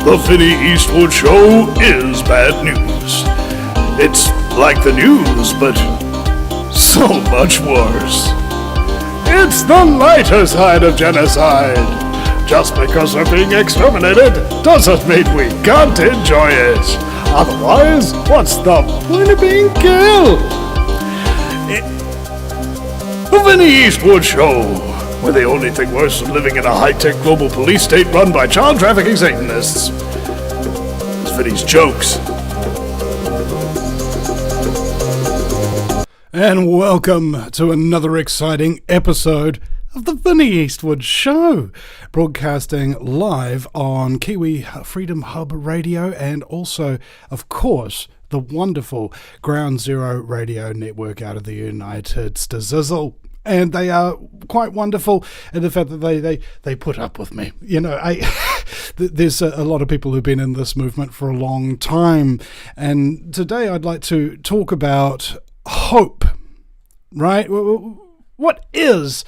The Vinny Eastwood Show is bad news. It's like the news, but so much worse. It's the lighter side of genocide. Just because we're being exterminated doesn't mean we can't enjoy it. Otherwise, what's the point of being killed? The Vinny Eastwood Show, where the only thing worse than living in a high-tech global police state run by child trafficking Satanists is Vinny's jokes. And welcome to another exciting episode of the Vinny Eastwood Show, broadcasting live on Kiwi Freedom Hub Radio and also, of course, the wonderful Ground Zero Radio Network out of the United States. And they are quite wonderful in the fact that they put up with me. You know, there's a lot of people who've been in this movement for a long time. And today I'd like to talk about hope, right? What is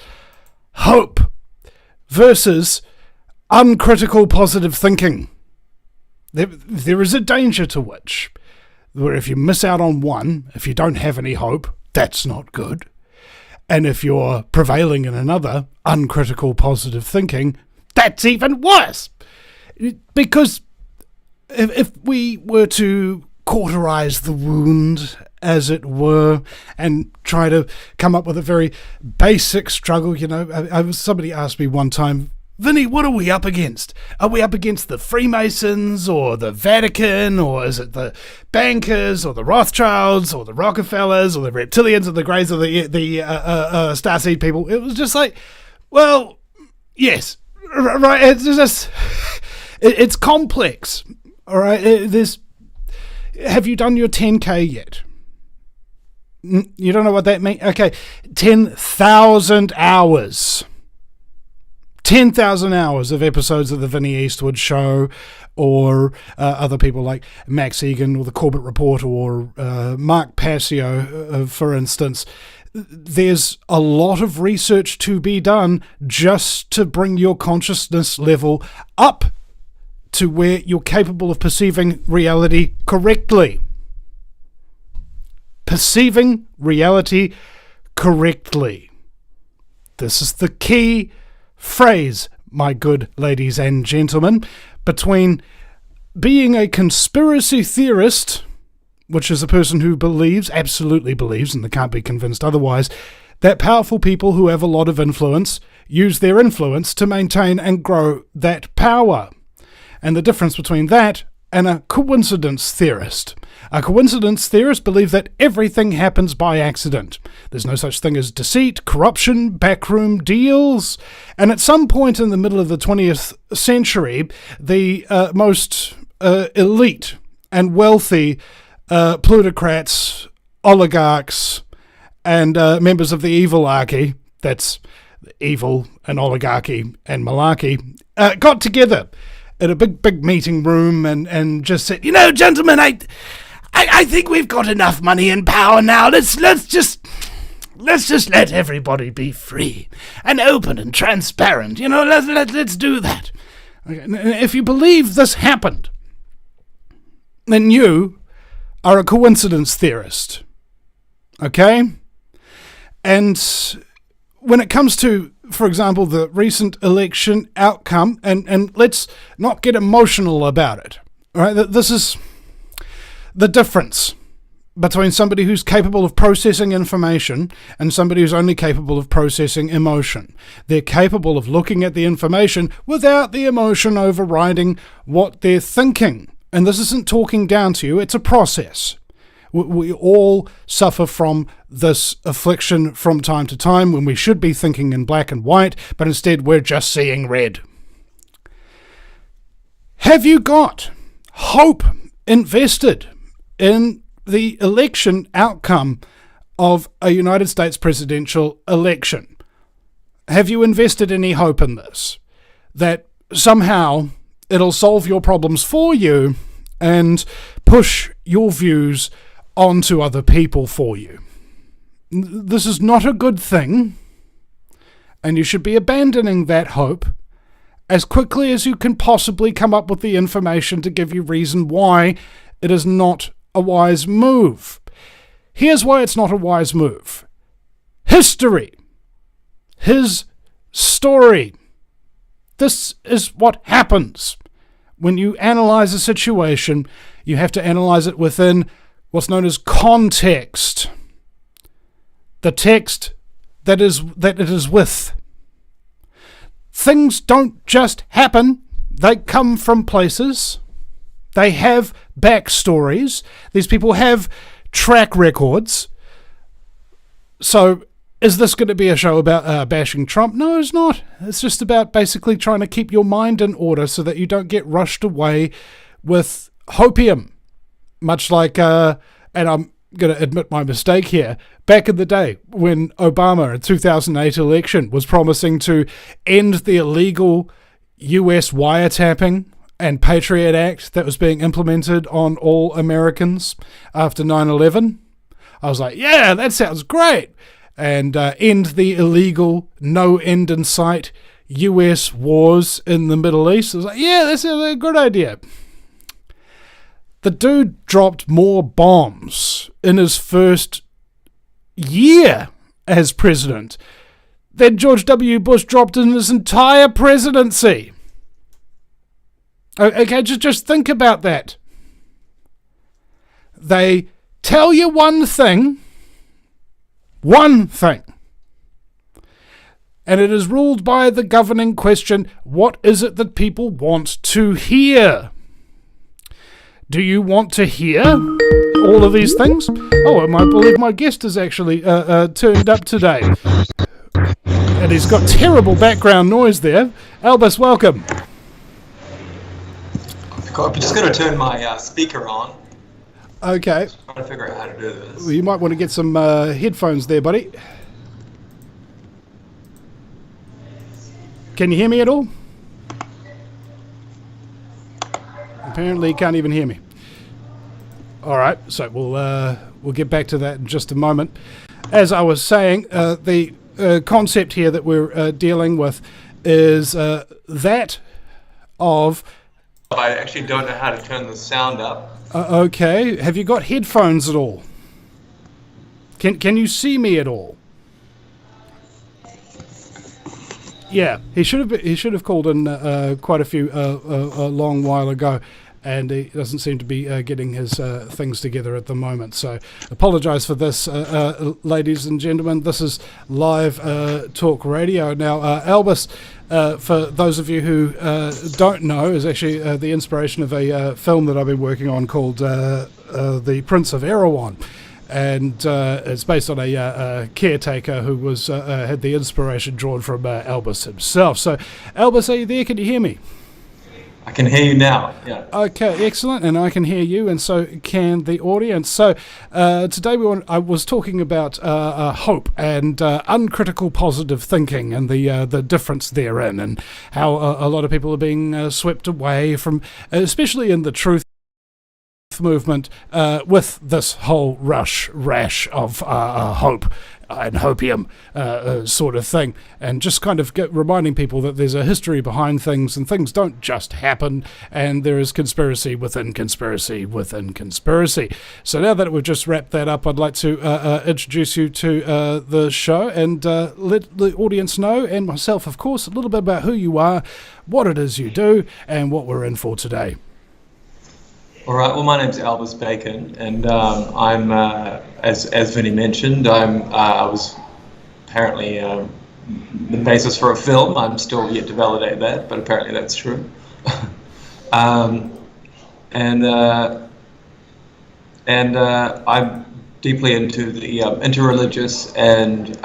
hope versus uncritical positive thinking? There is a danger to which, where if you miss out on one, if you don't have any hope, that's not good. And if you're prevailing in another, uncritical positive thinking, that's even worse. Because if we were to cauterize the wound, as it were, and try to come up with a very basic struggle, you know, somebody asked me one time, Vinny, what are we up against? Are we up against the Freemasons or the Vatican, or is it the bankers or the Rothschilds or the Rockefellers or the reptilians or the Greys or the Starseed people? It was just like, well, yes, right. It's just, it's complex. All right. Have you done your 10K yet? You don't know what that means? Okay, 10,000 hours. 10,000 hours of episodes of the Vinny Eastwood Show, or other people like Max Egan or the Corbett Report or Mark Passio, for instance. There's a lot of research to be done just to bring your consciousness level up to where you're capable of perceiving reality correctly. Perceiving reality correctly. This is the key phrase, my good ladies and gentlemen, between being a conspiracy theorist, which is a person who believes, absolutely believes, and they can't be convinced otherwise, that powerful people who have a lot of influence use their influence to maintain and grow that power. And the difference between that and a coincidence theorist. A coincidence theorist believes that everything happens by accident. There's no such thing as deceit, corruption, backroom deals. And at some point in the middle of the 20th century, the most elite and wealthy plutocrats, oligarchs, and members of the evilarchy, that's evil and oligarchy and malarkey, got together at a big meeting room and just said, you know, gentlemen, I think we've got enough money and power now. Let's just let everybody be free and open and transparent. You know, let's do that. If you believe this happened, then you are a coincidence theorist. Okay? And when it comes to, for example, the recent election outcome, and let's not get emotional about it. All right? This is the difference between somebody who's capable of processing information and somebody who's only capable of processing emotion. They're capable of looking at the information without the emotion overriding what they're thinking. And this isn't talking down to you, it's a process. We all suffer from this affliction from time to time when we should be thinking in black and white, but instead we're just seeing red. Have you got hope invested in the election outcome of a United States presidential election? Have you invested any hope in this? That somehow it'll solve your problems for you and push your views onto other people for you? This is not a good thing, and you should be abandoning that hope as quickly as you can possibly come up with the information to give you reason why it is not a wise move. Here's why it's not a wise move. History. His story. This is what happens. When you analyze a situation, you have to analyze it within what's known as context. The text that it is with. Things don't just happen. They come from places. They have backstories. These people have track records. So, is this going to be a show about bashing Trump? No, it's not. It's just about basically trying to keep your mind in order so that you don't get rushed away with hopium. Much like, and I'm going to admit my mistake here, back in the day when Obama in 2008 election was promising to end the illegal US wiretapping and Patriot Act that was being implemented on all Americans after 9/11. I was like, yeah, that sounds great. And end the illegal, no end in sight US wars in the Middle East. I was like, yeah, that's a good idea. The dude dropped more bombs in his first year as president than George W. Bush dropped in his entire presidency. Okay, just think about that. They tell you one thing, and it is ruled by the governing question, what is it that people want to hear? Do you want to hear all of these things? Oh, I believe my guest is actually turned up today. And he's got terrible background noise there. Albus, welcome. I'm just going to turn my speaker on. Okay. I'm trying to figure out how to do this. Well, you might want to get some headphones there, buddy. Can you hear me at all? Apparently you can't even hear me. All right, so we'll get back to that in just a moment. As I was saying, the concept here that we're dealing with is that of... I actually don't know how to turn the sound up. Okay, have you got headphones at all? Can you see me at all? Yeah, he should have called in quite a few a long while ago, and he doesn't seem to be getting his things together at the moment. So, apologise for this, ladies and gentlemen. This is live talk radio. Now, Albus, for those of you who don't know, is actually the inspiration of a film that I've been working on called The Prince of Erewhon. And it's based on a caretaker who was had the inspiration drawn from Albus himself. So, Albus, are you there? Can you hear me? I can hear you now, yeah. Okay, excellent, and I can hear you, and so can the audience. So today I was talking about hope and uncritical positive thinking and the difference therein, and how a lot of people are being swept away from, especially in the truth movement, with this whole rash of hope and hopium sort of thing, and just kind of reminding people that there's a history behind things, and things don't just happen, and there is conspiracy within conspiracy within conspiracy. So now that we've just wrapped that up, I'd like to introduce you to the show and let the audience know, and myself of course, a little bit about who you are, what it is you do, and what we're in for today. All right. Well, my name's Albus Bacon, and I'm, as Vinny mentioned, I was apparently the basis for a film. I'm still yet to validate that, but apparently that's true. I'm deeply into the interreligious and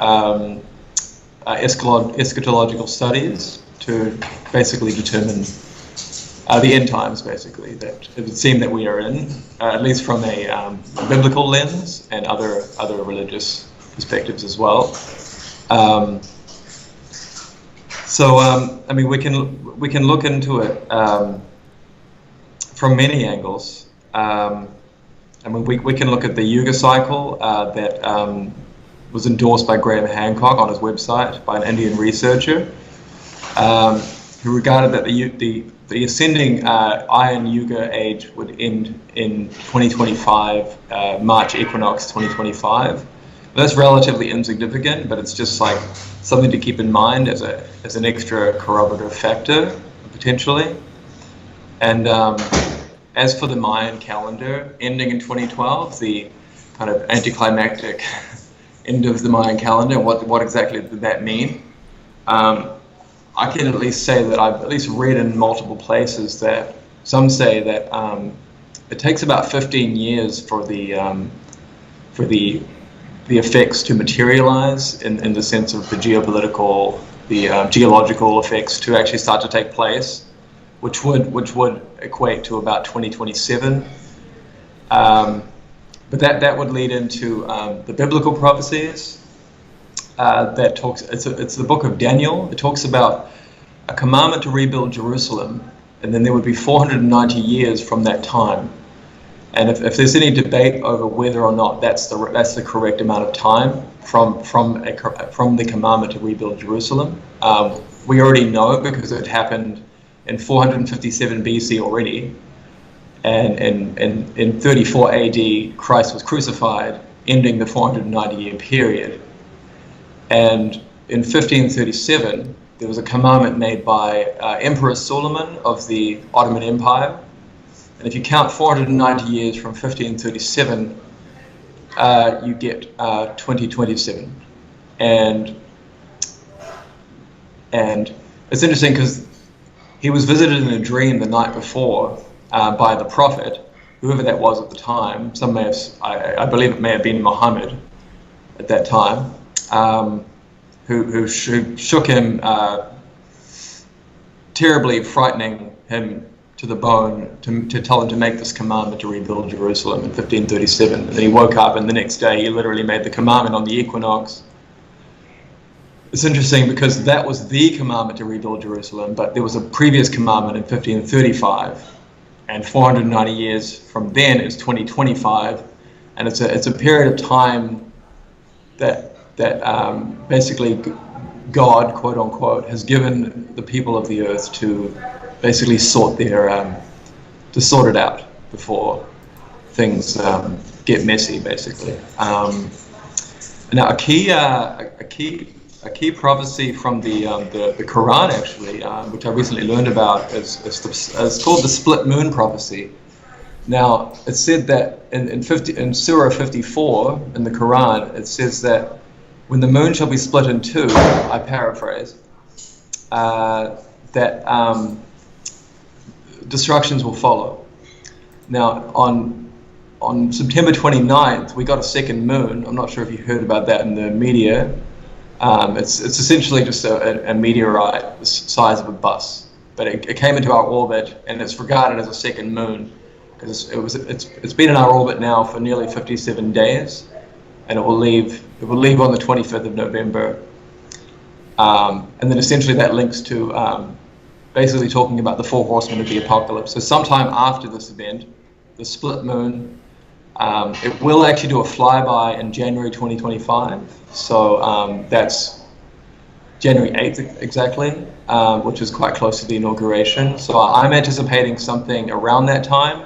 eschatological studies to basically determine the end times, basically, that it would seem that we are in, at least from a biblical lens and other religious perspectives as well. I mean, we can look into it from many angles. I mean, we can look at the Yuga cycle that was endorsed by Graham Hancock on his website by an Indian researcher. who regarded that the ascending Iron Yuga age would end in 2025, March equinox 2025. That's relatively insignificant, but it's just like something to keep in mind as an extra corroborative factor, potentially. And as for the Mayan calendar ending in 2012, the kind of anticlimactic end of the Mayan calendar, what exactly did that mean? I can at least say that I've at least read in multiple places that some say that it takes about 15 years for the effects to materialize in the sense of the geopolitical, geological effects to actually start to take place, which would equate to about 2027. But that would lead into the biblical prophecies. That talks. It's the book of Daniel. It talks about a commandment to rebuild Jerusalem, and then there would be 490 years from that time. And if there's any debate over whether or not that's the correct amount of time from the commandment to rebuild Jerusalem, we already know because it happened in 457 BC already, and in 34 AD Christ was crucified, ending the 490-year period. And in 1537, there was a commandment made by Emperor Suleiman of the Ottoman Empire. And if you count 490 years from 1537, you get 2027. And it's interesting because he was visited in a dream the night before by the prophet, whoever that was at the time. Some may have, I believe it may have been Muhammad at that time. Who shook him, terribly frightening him to the bone to tell him to make this commandment to rebuild Jerusalem in 1537. And then he woke up, and the next day he literally made the commandment on the equinox. It's interesting because that was the commandment to rebuild Jerusalem, but there was a previous commandment in 1535, and 490 years from then is 2025, and it's a period of time that basically God, quote unquote, has given the people of the earth to basically sort it out before things get messy, basically. Now, a key prophecy from the Quran, actually, which I recently learned about, is called the split moon prophecy. Now, it's said that in Surah 54 in the Quran, it says that when the moon shall be split in two, I paraphrase, that destructions will follow. Now, on September 29th, we got a second moon. I'm not sure if you heard about that in the media. It's essentially just a meteorite the size of a bus, but it came into our orbit, and it's regarded as a second moon because it's been in our orbit now for nearly 57 days, and it will leave on the 25th of November. And then essentially that links to basically talking about the four horsemen of the apocalypse. So sometime after this event, the split moon, it will actually do a flyby in January 2025. So that's January 8th exactly, which is quite close to the inauguration. So I'm anticipating something around that time.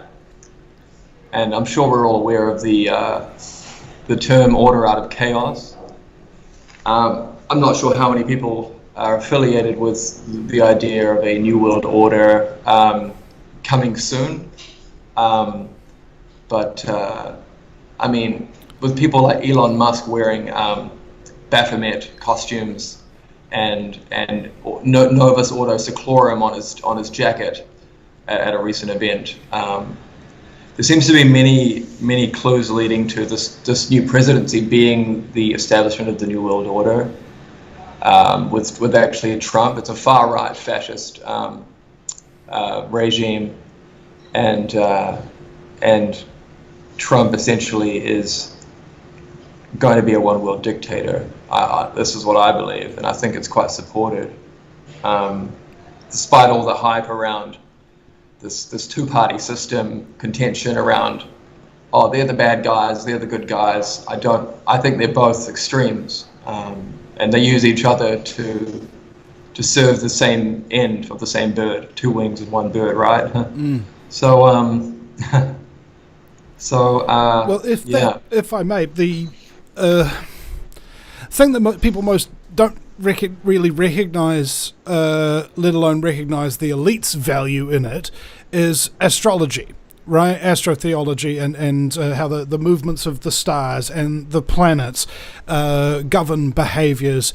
And I'm sure we're all aware of the term order out of chaos. I'm not sure how many people are affiliated with the idea of a new world order coming soon. But I mean, with people like Elon Musk wearing Baphomet costumes and Novus Ordo Seclorum on his jacket at a recent event, there seems to be many clues leading to this new presidency being the establishment of the New World Order. With actually Trump, it's a far-right fascist regime, and Trump essentially is going to be a one-world dictator. This is what I believe, and I think it's quite supported, despite all the hype around this two-party system, contention around, oh, they're the bad guys, they're the good guys. I think they're both extremes, and they use each other to serve the same end of the same bird, two wings and one bird, right? So well, if I may, the thing that people most don't really recognize, let alone recognize the elite's value in it, is astrology. Right, astrotheology and how the movements of the stars and the planets govern behaviors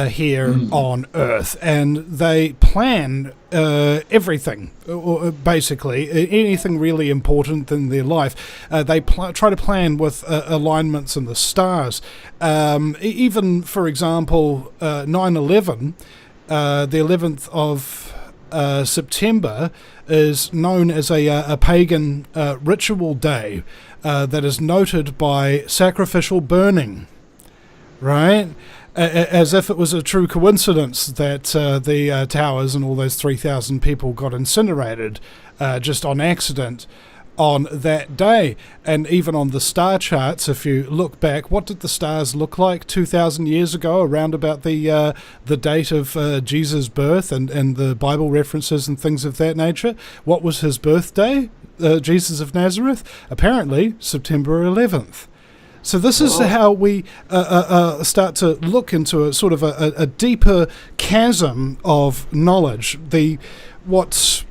here on Earth, and they plan everything, or basically anything really important in their life. They try to plan with alignments in the stars. Even, for example, 9/11, the 11th of September, is known as a pagan ritual day that is noted by sacrificial burning, right? As if it was a true coincidence that the towers and all those 3,000 people got incinerated just on accident on that day. And even on the star charts, if you look back, what did the stars look like 2,000 years ago, around about the date of Jesus' birth and the Bible references and things of that nature? What was his birthday, Jesus of Nazareth? Apparently September 11th. So this is how we start to look into a sort of a deeper chasm of knowledge, what's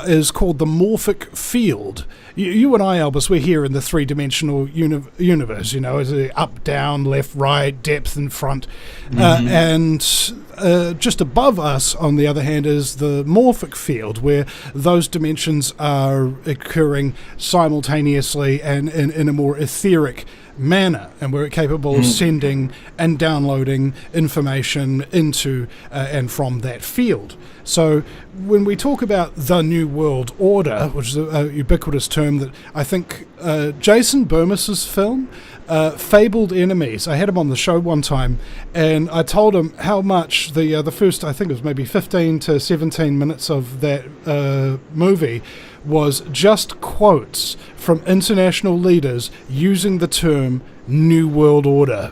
is called the morphic field. You and I, Albus, we're here in the three-dimensional universe, as up, down, left, right, depth, and front. And just above us, on the other hand, is the morphic field, where those dimensions are occurring simultaneously and in a more etheric manner, and we're capable of sending and downloading information into and from that field. So when we talk about the New World Order, which is a ubiquitous term that I think Jason Bermas's film, Fabled Enemies, I had him on the show one time, and I told him how much the first, I think it was maybe 15 to 17 minutes of that movie was just quotes from international leaders using the term New World Order.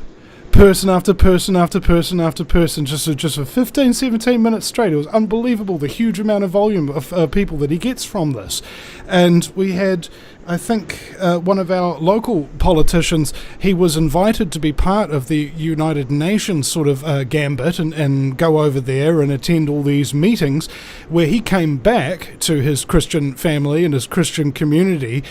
Person after person after person after person, just for 15, 17 minutes straight. It was unbelievable, the huge amount of volume of people that he gets from this. And we had, I think, one of our local politicians, he was invited to be part of the United Nations sort of gambit and go over there and attend all these meetings, where he came back to his Christian family and his Christian community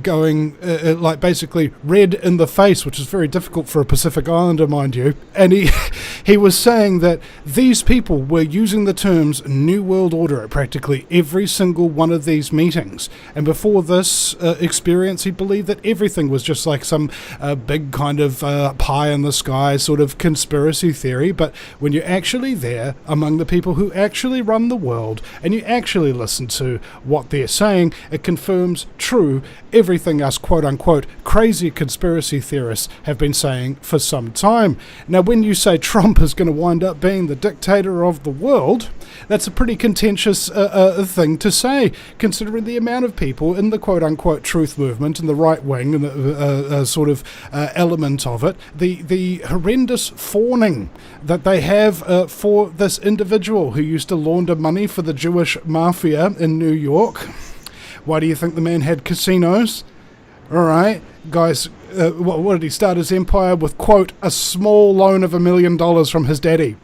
going like basically red in the face, which is very difficult for a Pacific Islander, mind you. And he was saying that these people were using the terms New World Order at practically every single one of these meetings. And before this experience, he believed that everything was just like some big kind of pie in the sky sort of conspiracy theory. But when you're actually there among the people who actually run the world and you actually listen to what they're saying, it confirms true everything us quote-unquote crazy conspiracy theorists have been saying for some time. Now, when you say Trump is going to wind up being the dictator of the world, that's a pretty contentious thing to say, considering the amount of people in the quote-unquote truth movement and the right wing and the sort of element of it, the horrendous fawning that they have for this individual who used to launder money for the Jewish mafia in New York. Why do you think the man had casinos? All right, guys, what did he start his empire with? Quote, a small loan of $1 million from his daddy.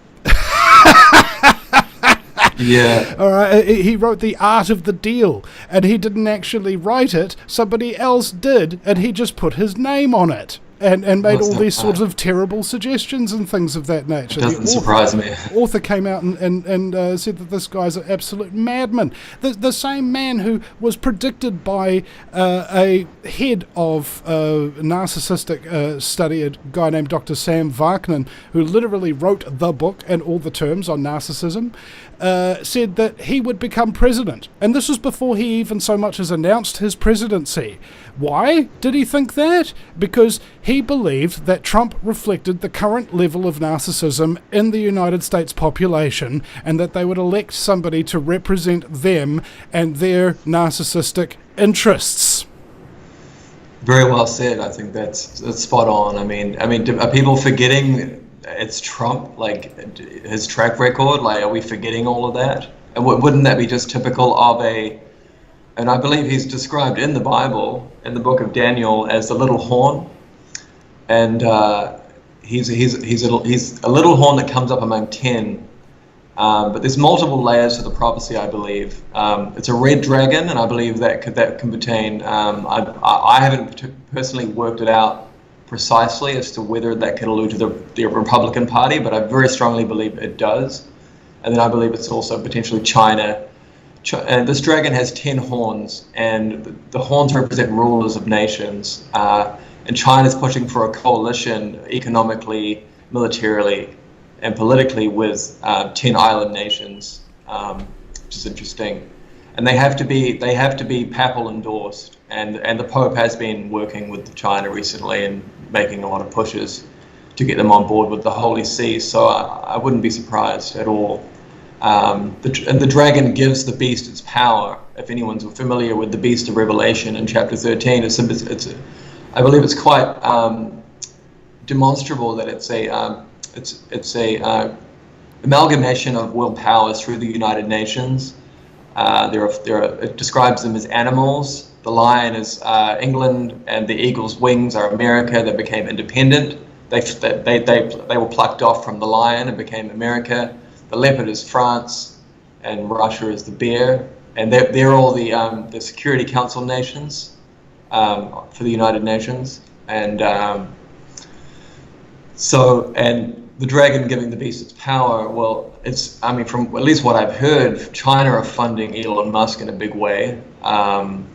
Yeah. All right. He wrote The Art of the Deal, and he didn't actually write it. Somebody else did, and he just put his name on it. And made all these sorts of terrible suggestions and things of that nature. Doesn't surprise me. Author came out and said that this guy's an absolute madman. The same man who was predicted by a head of narcissistic study, a guy named Dr. Sam Vaknin, who literally wrote the book and all the terms on narcissism, said that he would become president. And this was before he even so much as announced his presidency. Why did he think that? Because he believed that Trump reflected the current level of narcissism in the United States population, and that they would elect somebody to represent them and their narcissistic interests. Very well said. I think that's spot on. I mean, are people forgetting it's Trump, like his track record. Like, are we forgetting all of that? And wouldn't that be just typical of a? And I believe he's described in the Bible, in the book of Daniel, as the little horn, and he's a little horn that comes up among 10. But there's multiple layers to the prophecy, I believe. It's a red dragon, and I believe that can pertain. I haven't personally worked it out precisely as to whether that could allude to the Republican Party, but I very strongly believe it does. And then I believe it's also potentially China. And this dragon has 10 horns, and the horns represent rulers of nations. And China's pushing for a coalition economically, militarily, and politically with 10 island nations, which is interesting. And they have to be papal endorsed. And the Pope has been working with China recently and making a lot of pushes to get them on board with the Holy See. So I wouldn't be surprised at all. And the dragon gives the beast its power. If anyone's familiar with the beast of Revelation in chapter 13, I believe it's quite demonstrable that it's a amalgamation of world powers through the United Nations. It describes them as animals. The lion is England, and the eagle's wings are America that became independent. They were plucked off from the lion and became America. The leopard is France, and Russia is the bear, and they're all the Security Council nations for the United Nations, and the dragon giving the beast its power. Well, from at least what I've heard, China are funding Elon Musk in a big way, and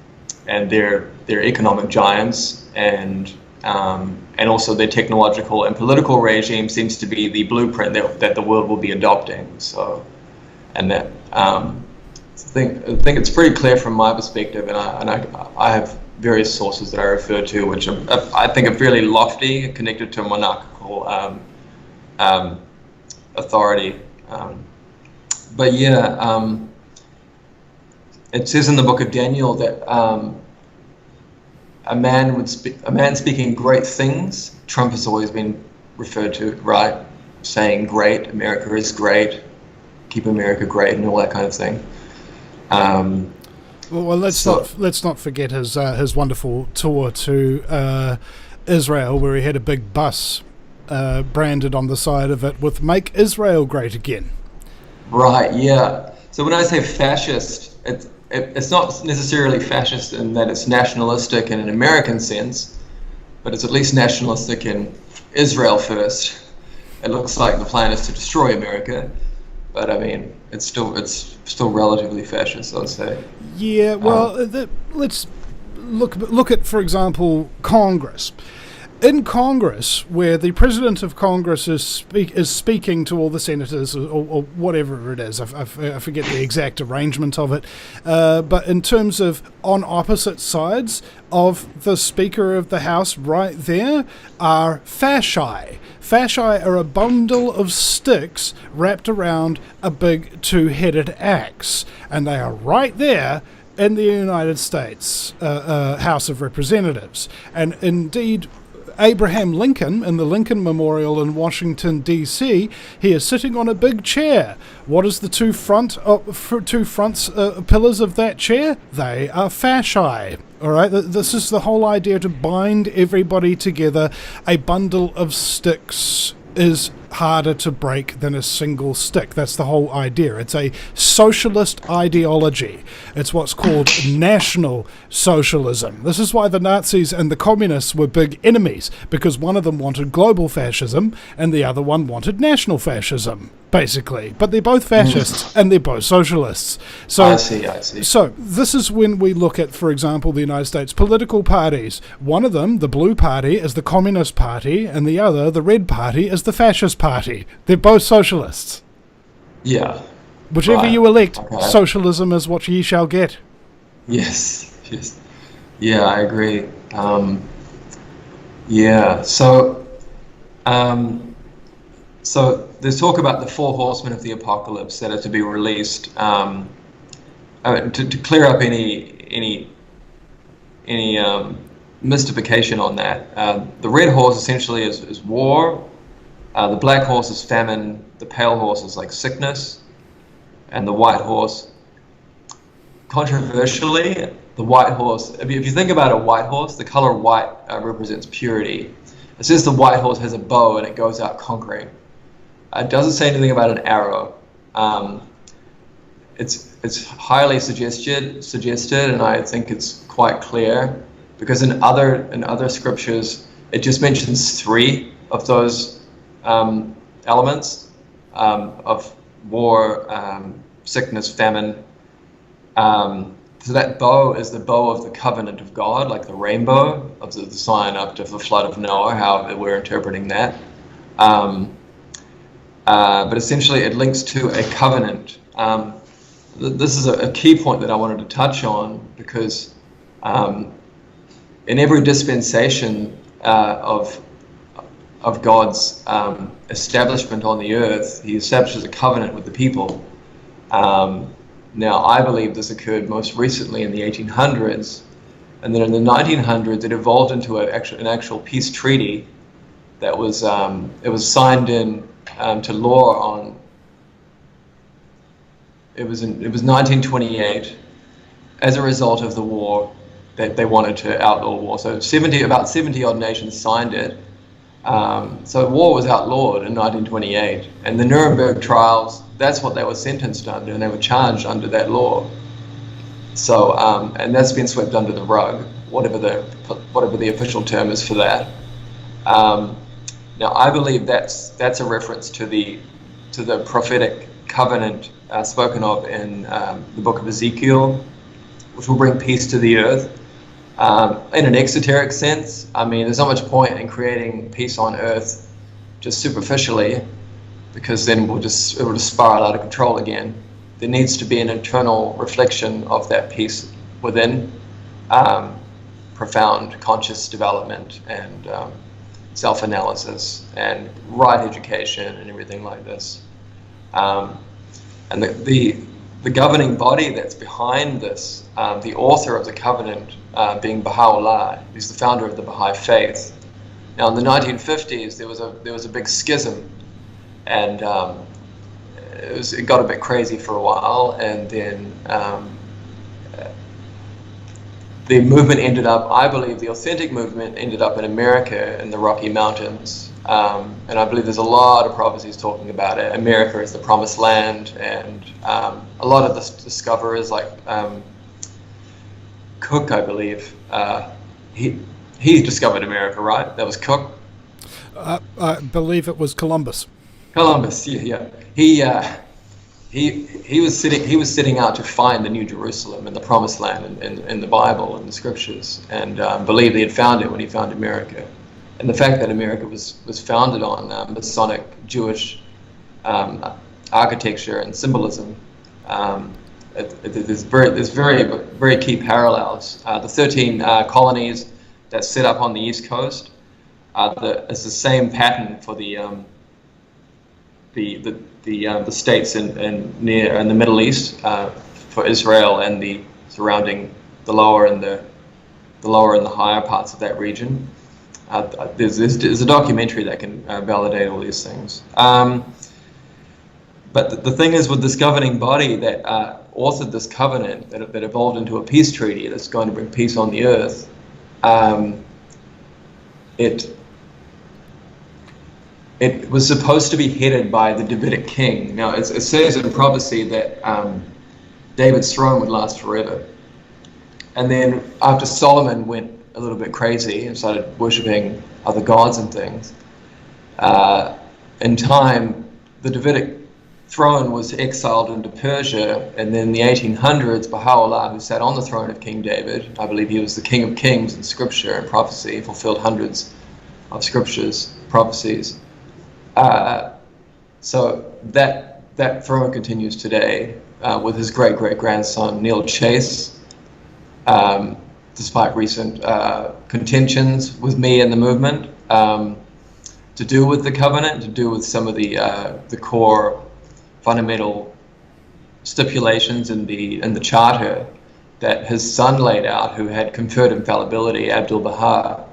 they're economic giants, and also their technological and political regime seems to be the blueprint that the world will be adopting. So, and that I think it's pretty clear from my perspective, and I have various sources that I refer to, which I think are fairly lofty, connected to monarchical authority. But yeah, it says in the book of Daniel that a man speaking great things. Trump has always been referred to, right? Saying great, America is great, keep America great, and all that kind of thing. Well, let's not forget his wonderful tour to Israel, where he had a big bus branded on the side of it with "Make Israel Great Again." Right. Yeah. So when I say fascist, it's not necessarily fascist in that it's nationalistic in an American sense, but it's at least nationalistic in Israel first. It looks like the plan is to destroy America, but I mean, it's still relatively fascist, I'd say. Yeah. Well, let's look at, for example, Congress. In Congress, where the president of Congress is speaking to all the senators or whatever it is, I forget the exact arrangement of it, but in terms of on opposite sides of the Speaker of the House, right there are fasci. Fasci are a bundle of sticks wrapped around a big two-headed axe, and they are right there in the United States House of Representatives. And indeed, Abraham Lincoln, in the Lincoln Memorial in Washington, D.C., he is sitting on a big chair. What is the two fronts pillars of that chair? They are fasci. All right, this is the whole idea, to bind everybody together. A bundle of sticks is harder to break than a single stick. That's the whole idea. It's a socialist ideology. It's what's called National Socialism. This is why the Nazis and the communists were big enemies, because one of them wanted global fascism and the other one wanted national fascism, basically. But they're both fascists and they're both socialists. So, I see. So this is when we look at, for example, the United States political parties. One of them, the Blue Party, is the Communist Party, and the other, the Red Party, is the Fascist Party. They're both socialists. Yeah. Whichever you elect, socialism is what ye shall get. Yes. Yeah, I agree. Yeah. So there's talk about the 4 horsemen of the apocalypse that are to be released. To clear up any mystification on that, the red horse essentially is war. The black horse is famine, the pale horse is like sickness, and the white horse, controversially, the white horse, if you think about a white horse, the color white represents purity. It says the white horse has a bow and it goes out conquering. It doesn't say anything about an arrow. It's highly suggested, and I think it's quite clear, because in other scriptures it just mentions 3 of those elements of war, sickness, famine. So that bow is the bow of the covenant of God, like the rainbow of the sign after the flood of Noah, how we're interpreting that. But essentially it links to a covenant. This is a key point that I wanted to touch on, because in every dispensation of God's establishment on the earth, he establishes a covenant with the people. Now, I believe this occurred most recently in the 1800s, and then in the 1900s it evolved into an actual peace treaty that was it was signed to law on. It was 1928 as a result of the war that they wanted to outlaw war. So about 70 odd nations signed it. So war was outlawed in 1928, and the Nuremberg trials, that's what they were sentenced under, and they were charged under that law. So, and that's been swept under the rug, whatever the official term is for that. Now, I believe that's a reference to the prophetic covenant spoken of in the book of Ezekiel, which will bring peace to the earth. In an exoteric sense, I mean, there's not much point in creating peace on earth just superficially, because then it will just spiral out of control again. There needs to be an internal reflection of that peace within, profound conscious development and self-analysis and right education and everything like this. And the governing body that's behind this, the author of the covenant being Baha'u'llah, who's the founder of the Baha'i faith. Now in the 1950s there was a big schism, and it got a bit crazy for a while, and then the movement ended up, I believe the authentic movement ended up in America in the Rocky Mountains. And I believe there's a lot of prophecies talking about it. America is the promised land, and a lot of the discoverers, like Cook, I believe, he discovered America, right? That was Cook? I believe it was Columbus. Columbus, yeah. He was setting out to find the New Jerusalem and the Promised Land in the Bible and the Scriptures, and believed he had found it when he found America. And the fact that America was founded on Masonic Jewish architecture and symbolism, there's very key parallels. The 13 colonies that set up on the East Coast, it's the same pattern for the states in the Middle East, for Israel and the surrounding the lower and the higher parts of that region. There's a documentary that can validate all these things. But the thing is, with this governing body that authored this covenant that evolved into a peace treaty that's going to bring peace on the earth, it was supposed to be headed by the Davidic king. Now, it says in prophecy that David's throne would last forever. And then after Solomon went a little bit crazy and started worshipping other gods and things, in time, the Davidic throne was exiled into Persia, and then in the 1800s, Baha'u'llah, who sat on the throne of King David, I believe he was the king of kings in scripture and prophecy, fulfilled hundreds of scriptures, prophecies. So that throne continues today with his great-great-grandson, Neil Chase, despite recent contentions with me and the movement, to do with the covenant, to do with some of the core fundamental stipulations in the charter that his son laid out, who had conferred infallibility, Abdul Baha,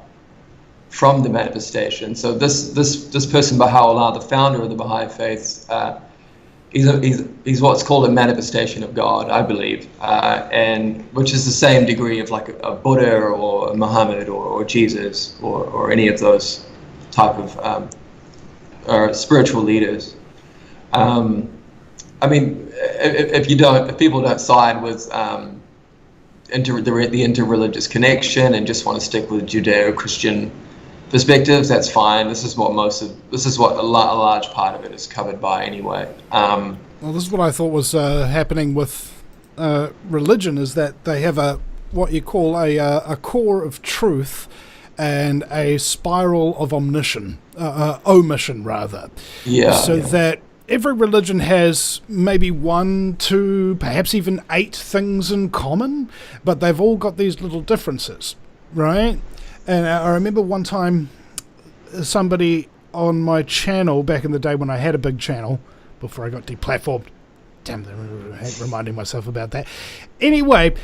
from the manifestation. So this person, Baha'u'llah, the founder of the Baha'i faith, he's what's called a manifestation of God, I believe, and which is the same degree of like a Buddha or a Muhammad or Jesus or any of those type of spiritual leaders. I mean, if people don't side with the interreligious connection and just want to stick with Judeo-Christian perspectives, that's fine. This is what a large part of it is covered by anyway. Well, this is what I thought was happening with religion, is that they have what you call a core of truth and a spiral of omission rather. Yeah. So that every religion has maybe 1, 2, perhaps even 8 things in common, but they've all got these little differences, right? And I remember one time somebody on my channel back in the day when I had a big channel, before I got deplatformed. Damn, I hate reminding myself about that. Anyway,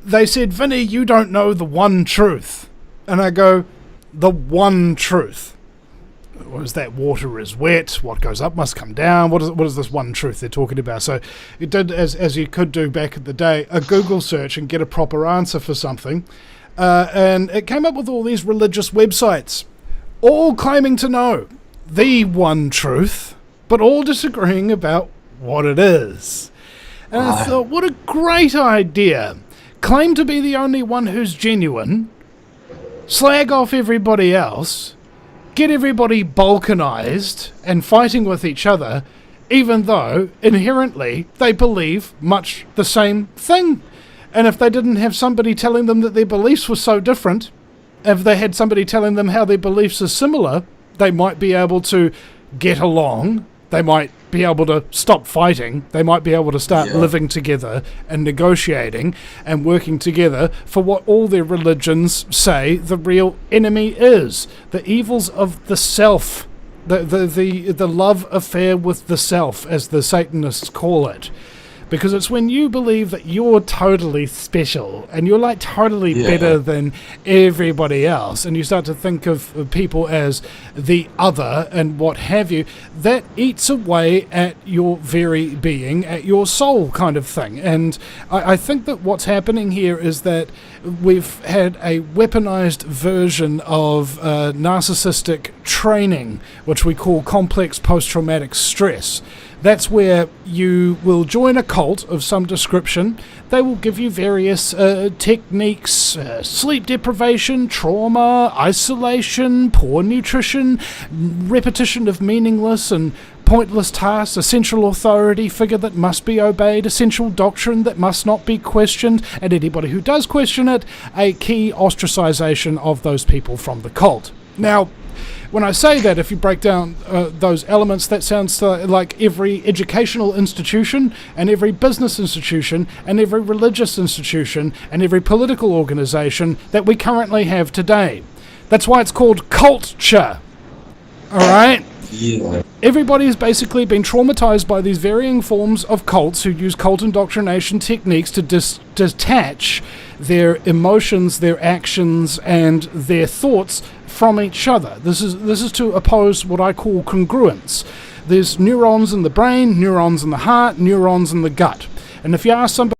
they said, Vinny, you don't know the one truth. And I go, the one truth? What is that? Water is wet. What goes up must come down. What is this one truth they're talking about? So you did, as you could do back in the day, a Google search and get a proper answer for something. And it came up with all these religious websites, all claiming to know the one truth, but all disagreeing about what it is. And I thought, what a great idea. Claim to be the only one who's genuine, slag off everybody else, get everybody balkanized and fighting with each other, even though inherently they believe much the same thing. And if they didn't have somebody telling them that their beliefs were so different, if they had somebody telling them how their beliefs are similar, they might be able to get along, they might be able to stop fighting, they might be able to start living together and negotiating and working together for what all their religions say the real enemy is. The evils of the self, the love affair with the self, as the Satanists call it. Because it's when you believe that you're totally special and you're like totally better than everybody else, and you start to think of people as the other and what have you, that eats away at your very being, at your soul kind of thing. And I think that what's happening here is that we've had a weaponized version of narcissistic training, which we call complex post-traumatic stress. That's where you will join a cult of some description. They will give you various techniques, sleep deprivation, trauma, isolation, poor nutrition, repetition of meaningless and pointless tasks, essential authority figure that must be obeyed, essential doctrine that must not be questioned, and anybody who does question it, a key ostracization of those people from the cult. Now, when I say that, if you break down those elements, that sounds like every educational institution and every business institution and every religious institution and every political organization that we currently have today. That's why it's called culture. All right? Yeah. Everybody's basically been traumatized by these varying forms of cults who use cult indoctrination techniques to detach their emotions, their actions, and their thoughts from each other. This is to oppose what I call congruence. There's neurons in the brain, neurons in the heart, neurons in the gut. And if you ask somebody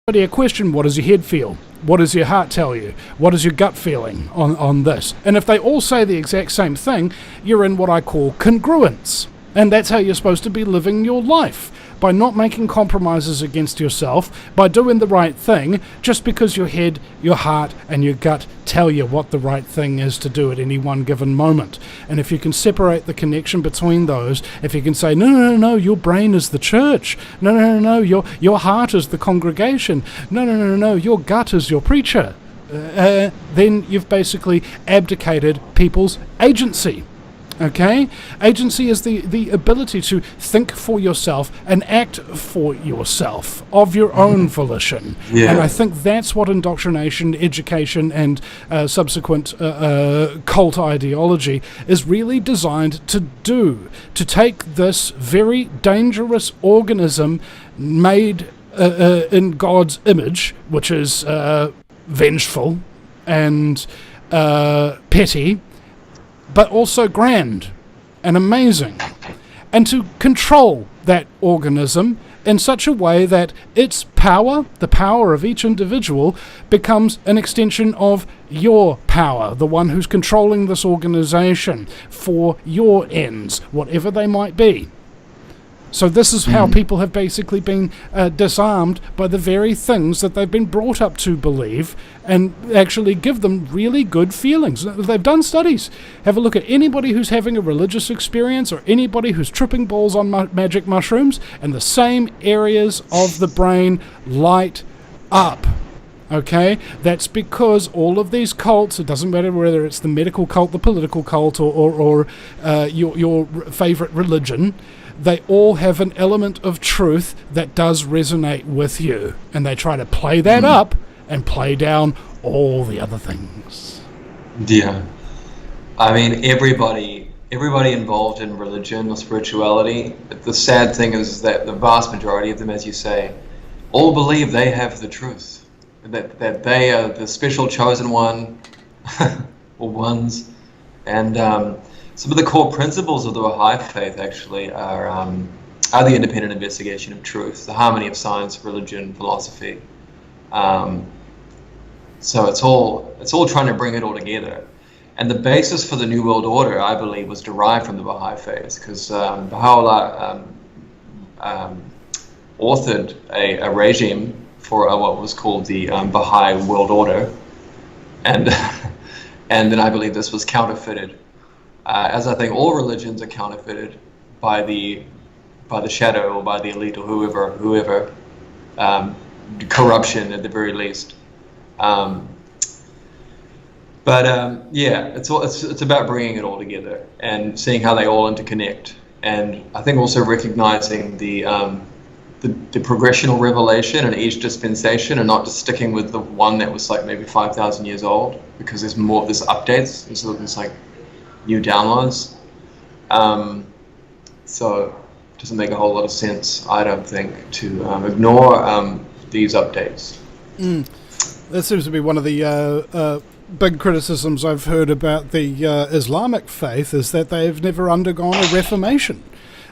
a question, what does your head feel? What does your heart tell you? What is your gut feeling on this? And if they all say the exact same thing, you're in what I call congruence. And that's how you're supposed to be living your life. By not making compromises against yourself, by doing the right thing, just because your head, your heart, and your gut tell you what the right thing is to do at any one given moment. And if you can separate the connection between those, if you can say, no, your brain is the church. No, your heart is the congregation. No, your gut is your preacher. Then you've basically abdicated people's agency. Okay? Agency is the ability to think for yourself and act for yourself of your own volition. Yeah. And I think that's what indoctrination, education, and subsequent cult ideology is really designed to do. To take this very dangerous organism made in God's image, which is vengeful and petty, but also grand and amazing, and to control that organism in such a way that its power, the power of each individual, becomes an extension of your power, the one who's controlling this organization for your ends, whatever they might be. So this is how people have basically been disarmed by the very things that they've been brought up to believe, and actually give them really good feelings. They've done studies. Have a look at anybody who's having a religious experience or anybody who's tripping balls on magic mushrooms, and the same areas of the brain light up. Okay, that's because all of these cults, it doesn't matter whether it's the medical cult, the political cult, or your favorite religion, they all have an element of truth that does resonate with you, and they try to play that up and play down all the other things. Yeah, I mean, everybody involved in religion or spirituality, the sad thing is that the vast majority of them, as you say, all believe they have the truth, that they are the special chosen one or ones. And some of the core principles of the Baha'i faith actually are the independent investigation of truth, the harmony of science, religion, philosophy. So it's all trying to bring it all together. And the basis for the New World Order, I believe, was derived from the Baha'i faith, because Baha'u'llah authored a regime for what was called the Baha'i World Order, and and then I believe this was counterfeited. As I think all religions are counterfeited by the shadow or by the elite or whoever, corruption at the very least. It's about bringing it all together and seeing how they all interconnect, and I think also recognizing the progressional revelation in each dispensation, and not just sticking with the one that was like maybe 5,000 years old, because there's updates, there's like new downloads. So it doesn't make a whole lot of sense, I don't think, to ignore these updates. That seems to be one of the big criticisms I've heard about the Islamic faith, is that they've never undergone a reformation.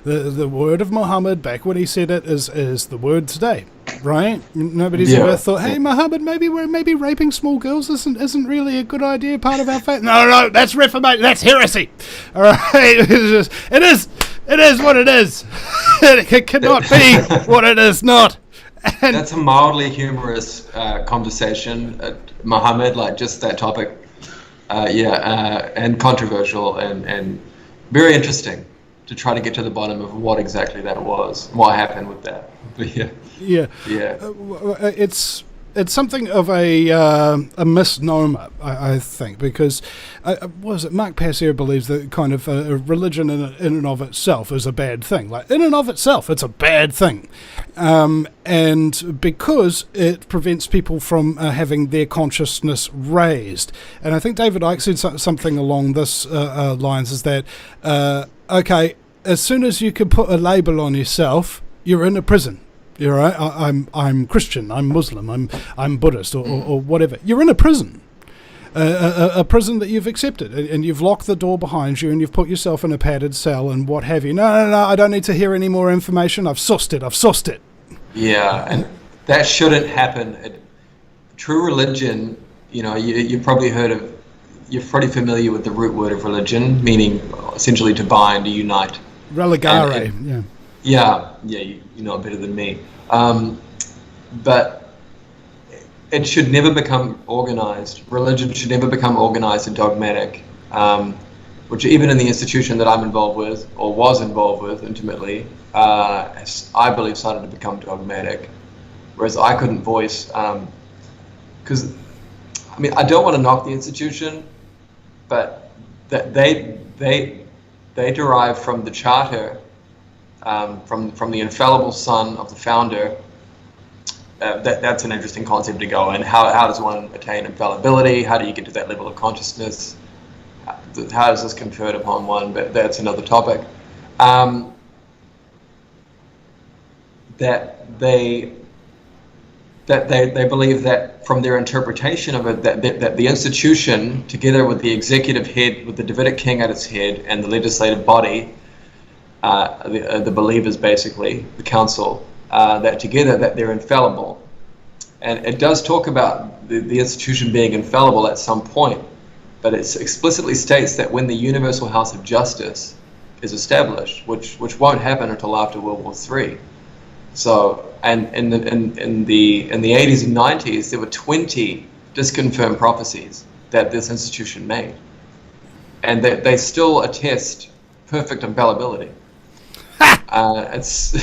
The word of Muhammad back when he said it is the word today, right? Nobody's ever thought, hey, Muhammad, maybe raping small girls isn't really a good idea, part of our faith. No, that's reformation, that's heresy. All right, it is what it is. It cannot be what it is not. And that's a mildly humorous conversation, Muhammad, like just that topic, and controversial and very interesting to try to get to the bottom of what exactly that was, what happened with that. But it's something of a misnomer, I think, because Mark Passio believes that kind of religion in and of itself is a bad thing. Like, in and of itself, it's a bad thing. And because it prevents people from having their consciousness raised. And I think David Icke said something along this lines, is that, okay, as soon as you can put a label on yourself, you're in a prison. You're right. I'm Christian. I'm Muslim. I'm Buddhist or whatever. You're in a prison, a prison that you've accepted, and you've locked the door behind you, and you've put yourself in a padded cell and what have you. No. I don't need to hear any more information. I've sussed it. Yeah, and that shouldn't happen. True religion, you've probably heard of. You're pretty familiar with the root word of religion, meaning essentially to bind, to unite. Religare. Yeah, you know it better than me. But it should never become organized. Religion should never become organized and dogmatic, which even in the institution that I'm involved with, or was involved with intimately, I believe started to become dogmatic. Whereas I couldn't voice, because, I don't want to knock the institution, but that they derive from the charter, from the infallible son of the founder. That's an interesting concept to go in. How does one attain infallibility? How do you get to that level of consciousness? How is this conferred upon one? But that's another topic. That they believe that from their interpretation of it, that the institution, together with the executive head, with the Davidic king at its head, and the legislative body, the believers basically, the council, that together that they're infallible. And it does talk about the institution being infallible at some point, but it explicitly states that when the universal house of justice is established, which won't happen until after World War III. So, and in the 80s and 90s, there were 20 disconfirmed prophecies that this institution made, and they still attest perfect infallibility. It's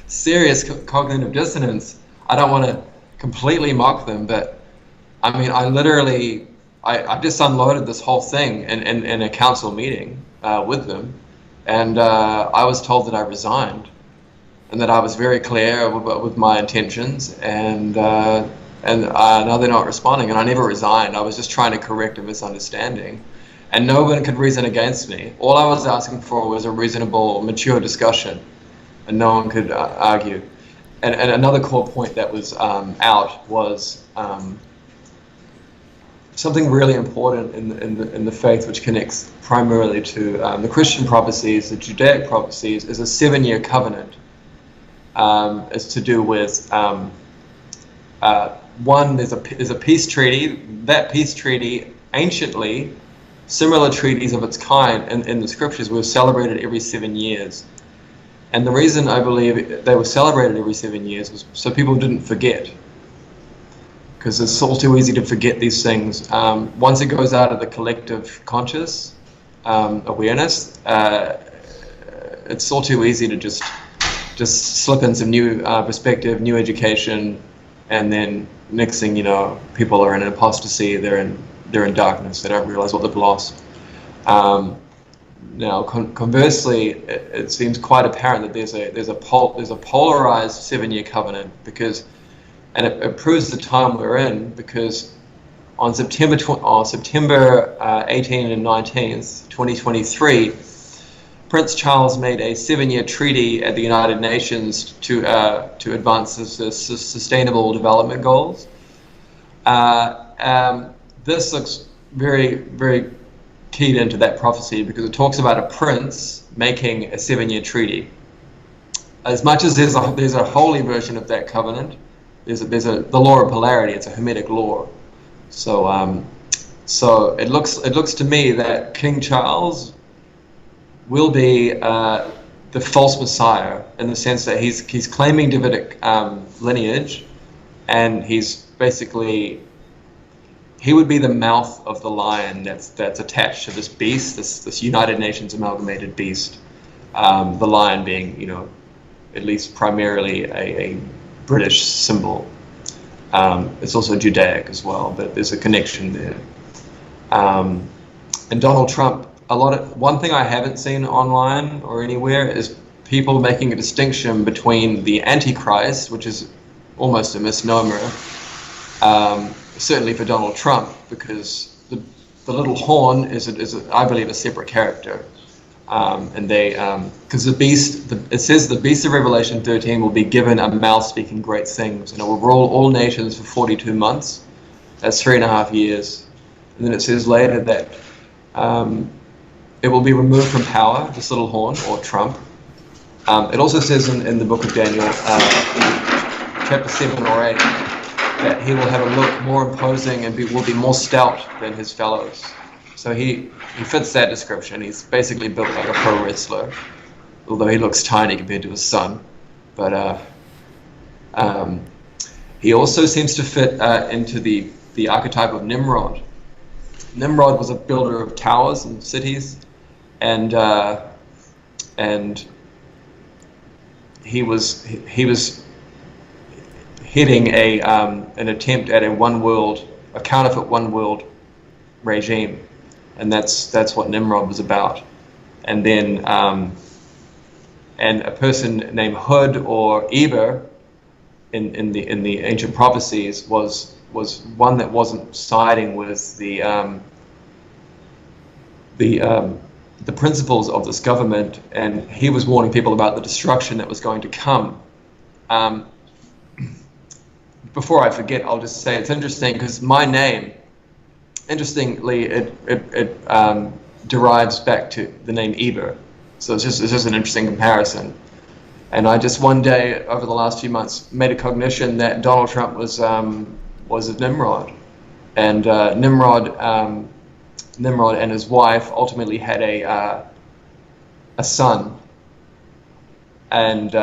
serious cognitive dissonance. I don't want to completely mock them, but I mean, I just unloaded this whole thing in a council meeting with them, and I was told that I resigned, and that I was very clear with my intentions, and now they're not responding, and I never resigned. I was just trying to correct a misunderstanding, and no one could reason against me. All I was asking for was a reasonable, mature discussion, and no one could argue. And another core point that was out was something really important in the faith, which connects primarily to the Christian prophecies, the Judaic prophecies, is a 7-year covenant. Is to do with one, there's a peace treaty. That peace treaty, anciently, similar treaties of its kind in the scriptures were celebrated every 7 years. And the reason I believe they were celebrated every 7 years was so people didn't forget, because it's all too easy to forget these things. Once it goes out of the collective conscious awareness, it's all too easy to just slip in some new perspective, new education, and then next thing you know, people are in apostasy. They're in darkness. They don't realize what they've lost. Now, conversely, it seems quite apparent that there's a polarized 7-year covenant, because, and it proves the time we're in, because on September 18 and 19th, 2023. Prince Charles made a 7-year treaty at the United Nations to advance the Sustainable Development Goals. This looks very, very keyed into that prophecy, because it talks about a prince making a 7-year treaty. As much as there's a holy version of that covenant, there's the law of polarity. It's a Hermetic law. So it looks to me that King Charles will be the false messiah, in the sense that he's claiming Davidic lineage, and he's basically, he would be the mouth of the lion that's attached to this beast, this United Nations amalgamated beast. The lion being, at least primarily a British symbol. It's also Judaic as well, but there's a connection there. And Donald Trump. One thing I haven't seen online or anywhere is people making a distinction between the Antichrist, which is almost a misnomer, certainly for Donald Trump, because the little horn is I believe, a separate character, and they because the beast, it says the beast of Revelation 13 will be given a mouth speaking great things, and it will rule all nations for 42 months. That's 3.5 years, and then it says later that. It will be removed from power, this little horn, or trump. It also says in the book of Daniel, chapter 7 or 8, that he will have a look more imposing and will be more stout than his fellows. So he fits that description. He's basically built like a pro wrestler, although he looks tiny compared to his son. But he also seems to fit into the archetype of Nimrod. Nimrod was a builder of towers and cities, and he was heading an attempt at a counterfeit one world regime, and that's what Nimrod was about. And then and a person named Hud or Eber in the ancient prophecies was one that wasn't siding with the principles of this government, and he was warning people about the destruction that was going to come. before I forget, I'll just say it's interesting because my name, interestingly, it derives back to the name Eber. So it's just an interesting comparison. And I just one day over the last few months made a cognition that Donald Trump was a Nimrod, and Nimrod and his wife ultimately had a son, and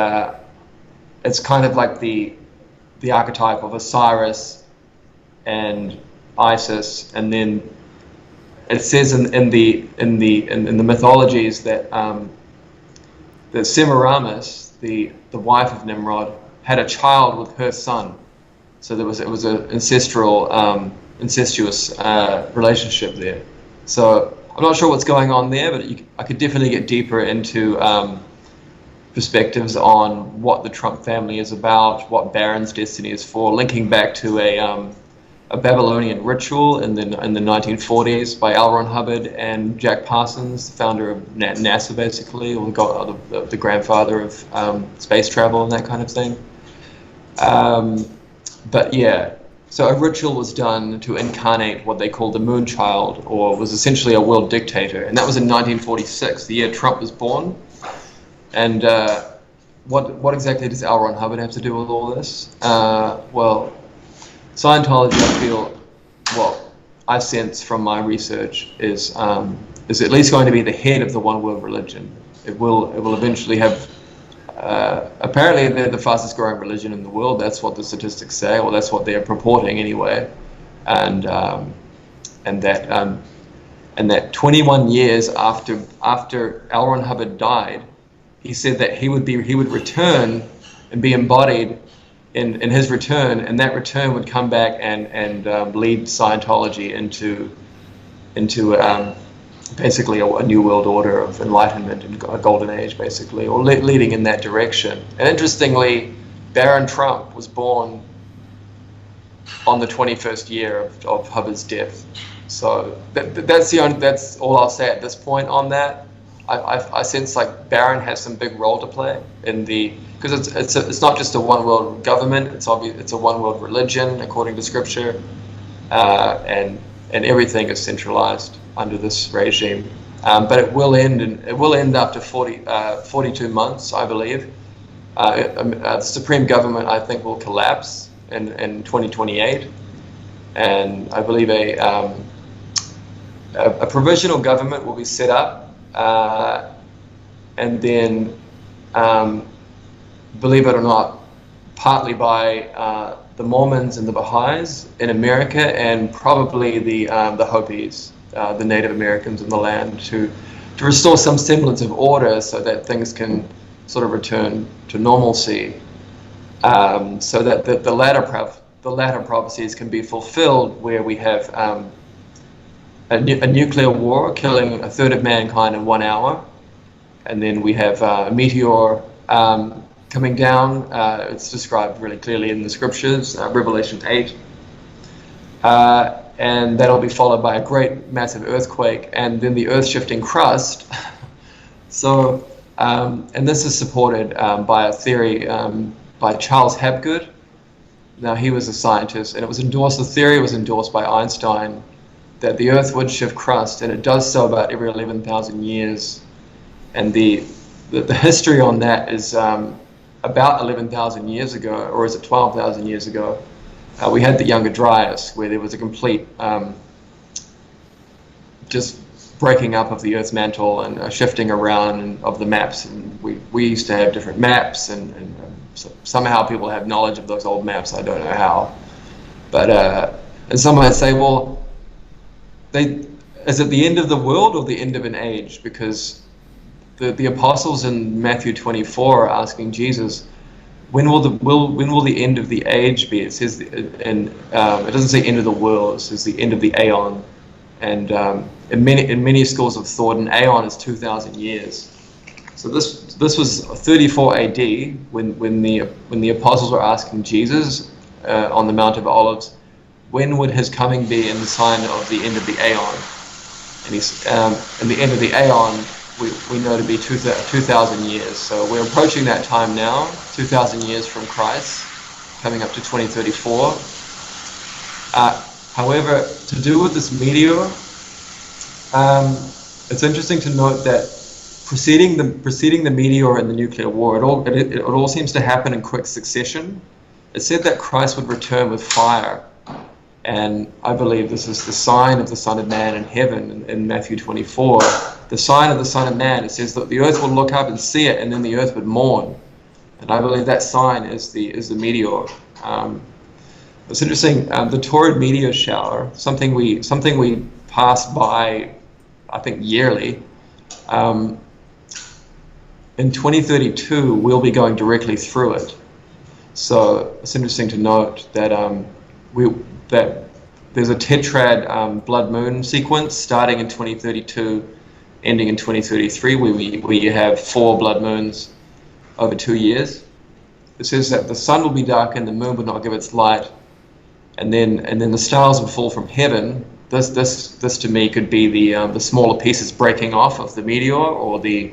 it's kind of like the archetype of Osiris and Isis, and then it says in the mythologies that Semiramis, the wife of Nimrod, had a child with her son. So it was an incestuous relationship there. So I'm not sure what's going on there, but I could definitely get deeper into perspectives on what the Trump family is about, what Barron's destiny is for, linking back to a Babylonian ritual in the 1940s by L. Ron Hubbard and Jack Parsons, the founder of NASA, basically, or the grandfather of space travel and that kind of thing. But yeah, so a ritual was done to incarnate what they called the moon child, or was essentially a world dictator, and that was in 1946, the year Trump was born. And what exactly does L. Ron Hubbard have to do with all this? Well, Scientology, I feel, well, I sense from my research is at least going to be the head of the one world religion. It will eventually have. Apparently, they're the fastest growing religion in the world. That's what the statistics say, or that's what they're purporting anyway. And that 21 years after L. Ron Hubbard died, he said that he would return and be embodied in his return, and that return would come back and lead Scientology into basically a new world order of enlightenment and a golden age, basically, or leading in that direction. And interestingly, Barron Trump was born on the 21st year of Hubbard's death. So that's all I'll say at this point on that. I sense like Barron has some big role to play because it's not just a one world government. It's a one world religion according to scripture, and everything is centralized under this regime. But it will end after 42 months, I believe. The supreme government, I think, will collapse in 2028, and I believe a provisional government will be set up. And then, believe it or not, partly by the Mormons and the Baha'is in America, and probably the Hopis, the Native Americans in the land, to restore some semblance of order so that things can sort of return to normalcy, so that the latter prophecies can be fulfilled, where we have a nuclear war killing a third of mankind in 1 hour, and then we have a meteor coming down. It's described really clearly in the scriptures, Revelation 8, and that'll be followed by a great massive earthquake, and then the earth-shifting crust. So, and this is supported by a theory by Charles Hapgood. Now, he was a scientist, and the theory was endorsed by Einstein, that the Earth would shift crust, and it does so about every 11,000 years. And the history on that is about 11,000 years ago, or is it 12,000 years ago? We had the Younger Dryas, where there was a complete just breaking up of the Earth's mantle and a shifting around of the maps. And we used to have different maps, and so somehow people have knowledge of those old maps. I don't know how, but and some might say, well, is it the end of the world or the end of an age? Because the apostles in Matthew 24 are asking Jesus, when will the end of the age be? It says, and it doesn't say end of the world. It says the end of the aeon. And in many schools of thought, an aeon is 2,000 years. So this was 34 AD when the apostles were asking Jesus on the Mount of Olives, when would his coming be in the sign of the end of the aeon? And and the end of the aeon we know to be 2,000 years. So we're approaching that time now, 2,000 years from Christ coming up to 2034. However, to do with this meteor, it's interesting to note that preceding the meteor and the nuclear war, it all seems to happen in quick succession. It said that Christ would return with fire, and I believe this is the sign of the Son of Man in heaven in Matthew 24. The sign of the Son of Man, it says that the earth will look up and see it, and then the earth would mourn. And I believe that sign is the meteor. It's interesting. The Taurid meteor shower, something we pass by, I think, yearly. In 2032, we'll be going directly through it. So it's interesting to note that that there's a tetrad blood moon sequence starting in 2032, ending in 2033, where you have 4 blood moons over 2 years. It says that the sun will be darkened, the moon will not give its light, and then the stars will fall from heaven. This to me could be the smaller pieces breaking off of the meteor, or the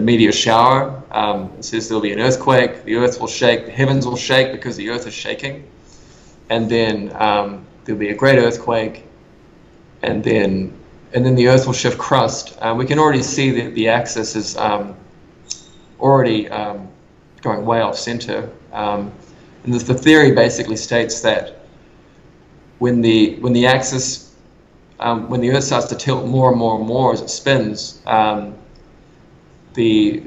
meteor shower. It says there'll be an earthquake, the earth will shake, the heavens will shake because the earth is shaking, and then there'll be a great earthquake, and then the earth will shift crust. We can already see that the axis is already going way off center, and the theory basically states that when the axis, when the earth starts to tilt more and more and more as it spins, the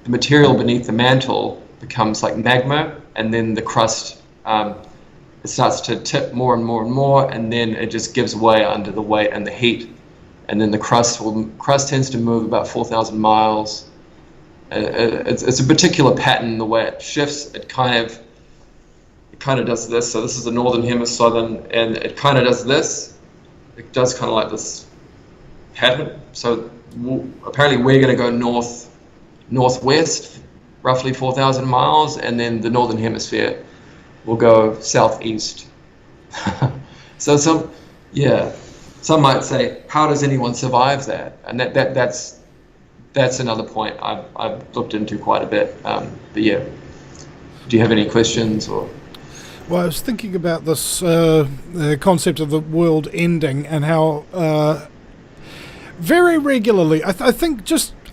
material beneath the mantle becomes like magma, and then the crust it starts to tip more and more and more, and then it just gives way under the weight and the heat, and then the crust tends to move about 4,000 miles. It's a particular pattern. The way it shifts, it kind of does this. So this is the northern hemisphere, and it kind of does this. It does kind of like this pattern. So apparently we're going to go northwest, roughly 4,000 miles, and then the northern hemisphere will go southeast. So some might say, how does anyone survive that? And that's another point I've looked into quite a bit. But yeah, do you have any questions or? Well, I was thinking about this concept of the world ending, and how very regularly, I think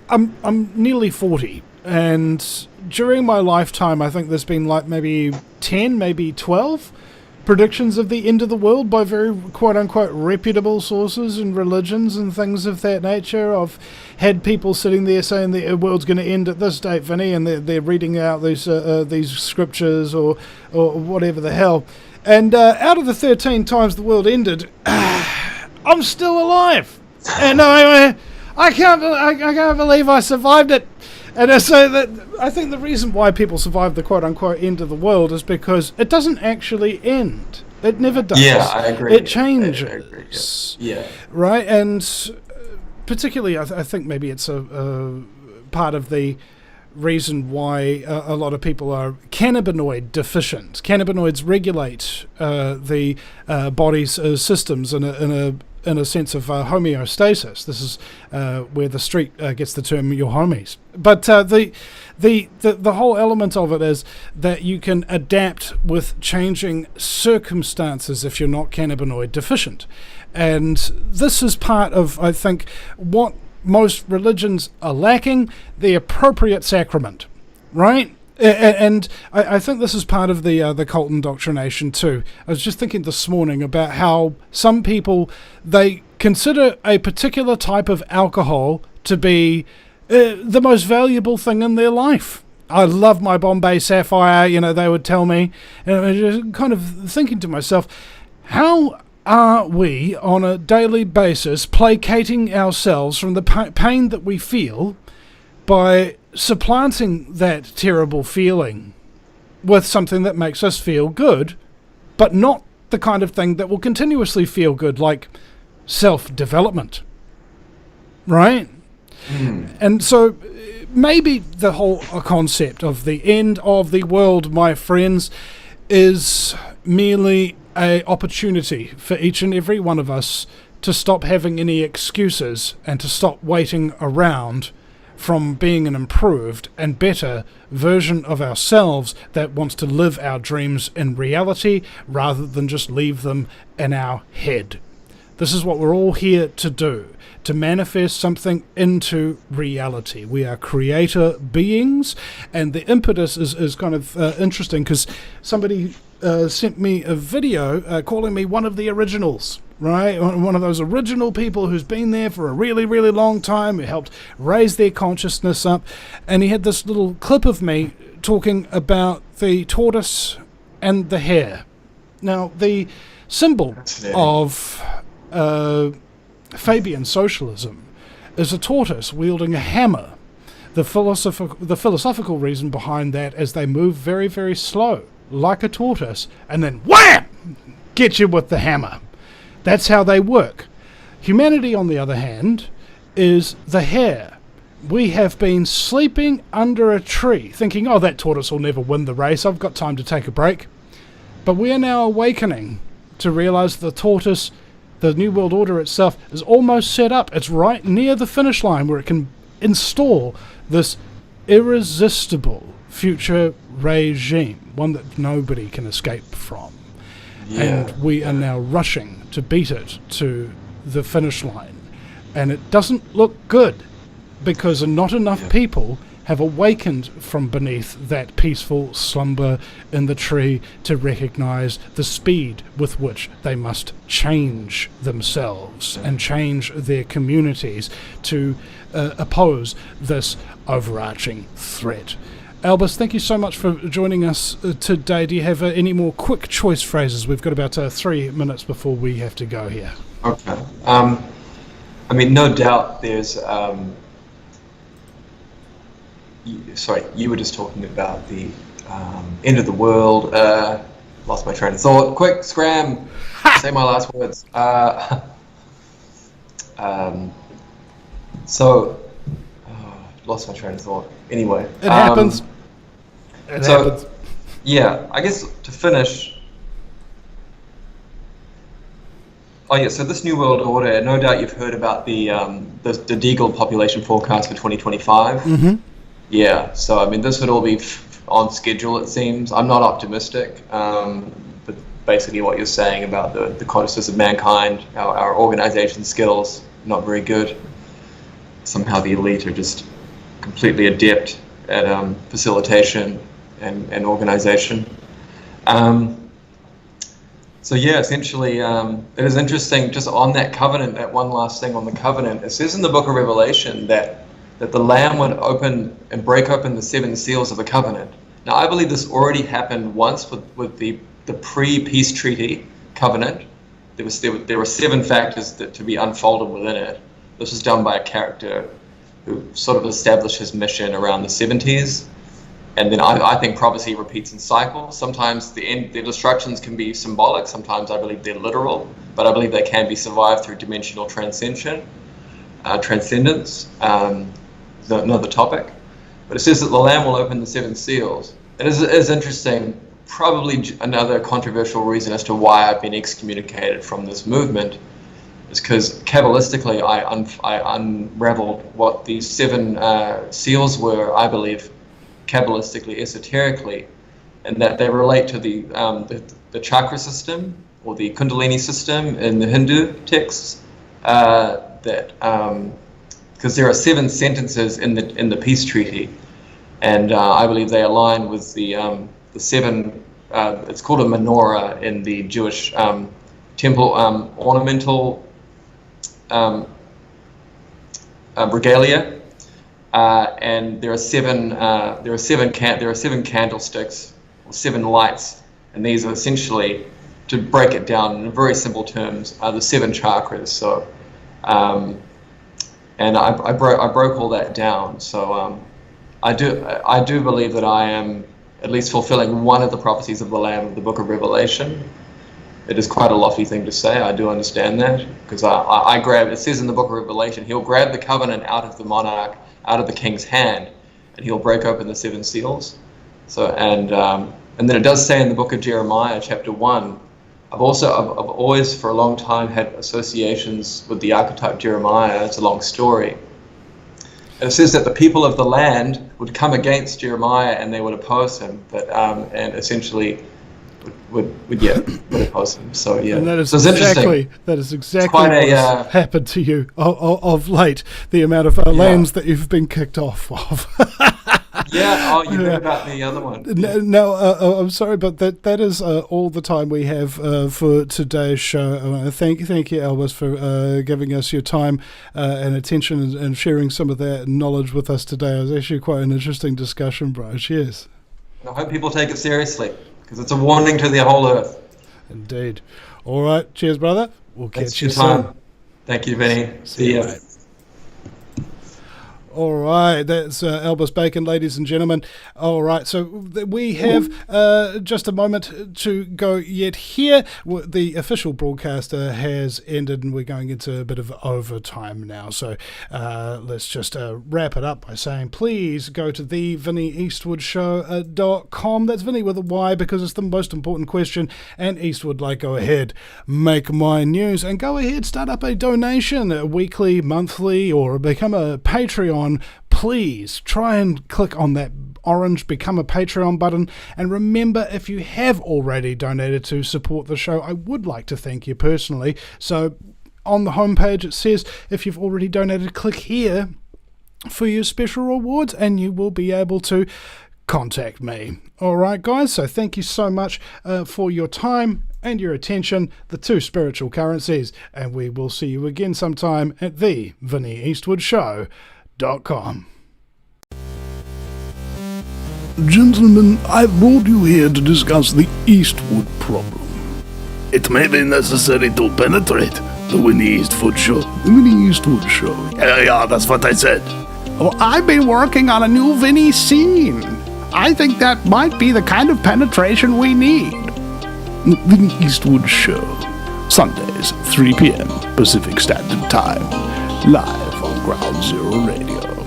I'm nearly 40, and during my lifetime, I think there's been like maybe 10, maybe 12 predictions of the end of the world by very quote-unquote reputable sources and religions and things of that nature. I've had people sitting there saying the world's going to end at this date, Vinny, and they're reading out these scriptures or whatever the hell. And out of the 13 times the world ended, I'm still alive. And I can't believe I survived it. And so that I think the reason why people survive the quote-unquote end of the world is because it doesn't actually end. It never does. Yeah, I agree. It changes. I agree. Yeah. Right? And particularly, I think maybe it's a part of the reason why a lot of people are cannabinoid deficient. Cannabinoids regulate the body's systems in a sense of homeostasis. This is where the street gets the term "your homies." But the whole element of it is that you can adapt with changing circumstances if you're not cannabinoid deficient, and this is part of, I think, what most religions are lacking: the appropriate sacrament, right? And I think this is part of the cult indoctrination too. I was just thinking this morning about how some people, they consider a particular type of alcohol to be the most valuable thing in their life. I love my Bombay Sapphire, they would tell me. And I was just kind of thinking to myself, how are we on a daily basis placating ourselves from the pain that we feel by supplanting that terrible feeling with something that makes us feel good, but not the kind of thing that will continuously feel good, like self-development, right? And so maybe the whole concept of the end of the world, my friends, is merely an opportunity for each and every one of us to stop having any excuses and to stop waiting around from being an improved and better version of ourselves that wants to live our dreams in reality rather than just leave them in our head. This is what we're all here to do, to manifest something into reality. We are creator beings, and the impetus is kind of interesting, because somebody sent me a video calling me one of the originals, right? One of those original people who's been there for a really, really long time, who helped raise their consciousness up. And he had this little clip of me talking about the tortoise and the hare. Now, the symbol of Fabian socialism is a tortoise wielding a hammer. The philosophical reason behind that is they move very, very slow, like a tortoise, and then wham! Get you with the hammer. That's how they work. Humanity, on the other hand, is the hare. We have been sleeping under a tree, thinking, oh, that tortoise will never win the race, I've got time to take a break. But we are now awakening to realize the tortoise, the New World Order itself, is almost set up. It's right near the finish line where it can install this irresistible future regime, one that nobody can escape from. Yeah. And we are now rushing to beat it to the finish line. And it doesn't look good, because not enough people have awakened from beneath that peaceful slumber in the tree to recognize the speed with which they must change themselves and change their communities to oppose this overarching threat. Albus, thank you so much for joining us today. Do you have any more quick choice phrases? We've got about 3 minutes before we have to go here. Okay. I mean, no doubt there's... sorry, you were just talking about the end of the world. Lost my train of thought. Quick, scram! Say my last words. Lost my train of thought. Anyway. It happens. It happens. Yeah, I guess to finish... Oh yeah, so this New World Order, no doubt you've heard about the Deagle population forecast for 2025. Mm-hmm. Yeah, so I mean, this would all be on schedule, it seems. I'm not optimistic, but basically what you're saying about the consciousness of mankind, our organization skills, not very good. Somehow the elite are just completely adept at facilitation and organization. So yeah, essentially, it is interesting, just on that covenant, that one last thing on the covenant, it says in the book of Revelation that the Lamb would open and break open the 7 seals of the covenant. Now, I believe this already happened once with the pre-peace treaty covenant. There were 7 factors to be unfolded within it. This was done by a character who sort of established his mission around the 70s. And then I think prophecy repeats in cycles. Sometimes the destructions can be symbolic. Sometimes I believe they're literal. But I believe they can be survived through dimensional transcendence. Another topic, but it says that the Lamb will open the 7 seals. It is interesting, probably another controversial reason as to why I've been excommunicated from this movement is because Kabbalistically I unraveled what these 7 seals were, I believe, Kabbalistically, esoterically, and that they relate to the chakra system or the Kundalini system in the Hindu texts, because there are 7 sentences in the peace treaty, and I believe they align with the 7. It's called a menorah in the Jewish temple ornamental regalia, and there are 7 candlesticks or 7 lights, and these are essentially, to break it down in very simple terms, are the 7 chakras. So. And I broke all that down. So I do believe that I am at least fulfilling one of the prophecies of the Lamb of the Book of Revelation. It is quite a lofty thing to say. I do understand that, because I grab. It says in the Book of Revelation, he'll grab the covenant out of the monarch, out of the king's hand, and he'll break open the 7 seals. So and then it does say in the Book of Jeremiah, chapter 1. I've always for a long time had associations with the archetype Jeremiah. It's a long story. it says that the people of the land would come against Jeremiah and they would oppose him, but and essentially would oppose him. So yeah, and that is so it's exactly what's happened to you of late. The amount of lands that you've been kicked off of. Yeah. Oh, you heard about the other one. No, I'm sorry, but that is all the time we have for today's show. Thank you, Albus, for giving us your time and attention and sharing some of that knowledge with us today. It was actually quite an interesting discussion, bro. Cheers. I hope people take it seriously, because it's a warning to the whole earth. Indeed. All right. Cheers, brother. We'll catch you soon. Thank you, Vinny. See you. All right, that's Albus Bacon, ladies and gentlemen. All right, so we have just a moment to go yet here. The official broadcaster has ended and we're going into a bit of overtime now. So let's just wrap it up by saying please go to the VinnyEastwoodShow.com. That's Vinny with a Y because it's the most important question. And Eastwood, go ahead, make my news and go ahead, start up a donation, weekly, monthly, or become a Patreon. Please try and click on that orange Become a Patreon button, and remember, if you have already donated to support the show, I would like to thank you personally. So on the homepage it says if you've already donated, click here for your special rewards and you will be able to contact me. Alright guys, so thank you so much for your time and your attention, the two spiritual currencies, and we will see you again sometime at the Vinny Eastwood Show. Gentlemen, I brought you here to discuss the Eastwood problem. It may be necessary to penetrate the Vinny Eastwood Show. The Vinny Eastwood Show. Yeah, that's what I said. Well, I've been working on a new Vinny scene. I think that might be the kind of penetration we need. The Vinny Eastwood Show. Sundays, 3 p.m. Pacific Standard Time. Live on Ground Zero Radio.